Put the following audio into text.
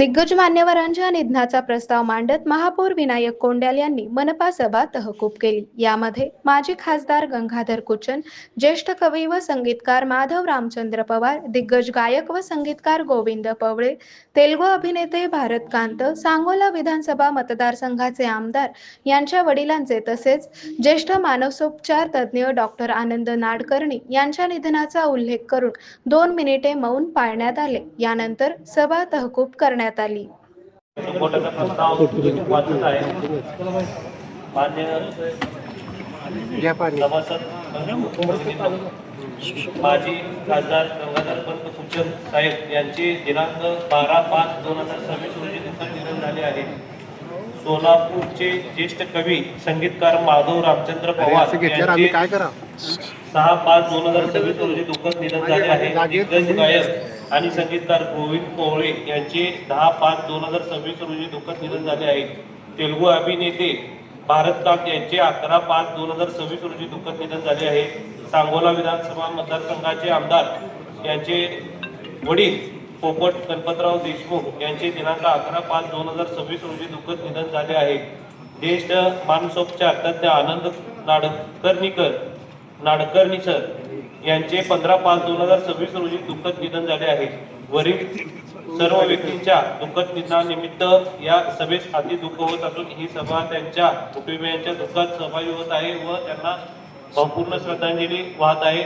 दिग्गज मान्यवरांच्या निधनाचा प्रस्ताव मांडत महापौर विनायक कोंड्याल यांनी मनपा सभा तहकूब केली। यामध्ये माजी खासदार गंगाधर कुचन, ज्येष्ठ कवी व संगीतकार माधव रामचंद्र पवार, दिग्गज गायक व संगीतकार गोविंद पवळे, तेलुगू अभिनेते भारतकांत, सांगोला विधानसभा मतदारसंघाचे आमदार यांच्या वडिलांचे तसेच ज्येष्ठ मानसोपचार तज्ज्ञ डॉक्टर आनंद नाडकर्णी यांच्या निधनाचा उल्लेख करून 2 मिनिटे मौन पाळण्यात आले। यानंतर सभा तहकूब करण्यात आली। प्रस्ताव वाचत आहे। मान्य सभासद माजी खासदार गंगाधर कुचन साहेब यांचे दिनांक 12/5/2026 रोजी निधन झाले आहे। सोलापूरचे ज्येष्ठ कवी संगीतकार माधव रामचंद्र पवार यांचे 6/5/2026 रोजी दुःखद निधन झाले आहे। दिग्गज गायक आणि संगीतकार गोविंद पवळे यांचे 10/5/2026 रोजी दुःखद निधन झाले आहे। तेलुगू अभिनेते भारतकांत यांचे 11/5/2026 रोजी दुःखद निधन झाले आहे। सांगोला विधानसभा मतदारसंघाचे आमदार यांचे वडील पोपट गणपतराव देशमुख यांचे दिनांक 11/5/2026 रोजी दुःखद निधन झाले आहे। ज्येष्ठ मानसोपचार तज्ज्ञ आनंद नाडकर्णी सर यांचे 15/5/2026 रोजी दुःखद निधन झाले आहे। वरील सर्व व्यक्तींच्या दुःखद निधनानिमित्त या सभेस अति दुःख होत असून ही सभा त्यांच्या कुटुंबियांच्या दुःखात सहभागी होत आहे व त्यांना भावपूर्ण श्रद्धांजली वाहत आहे।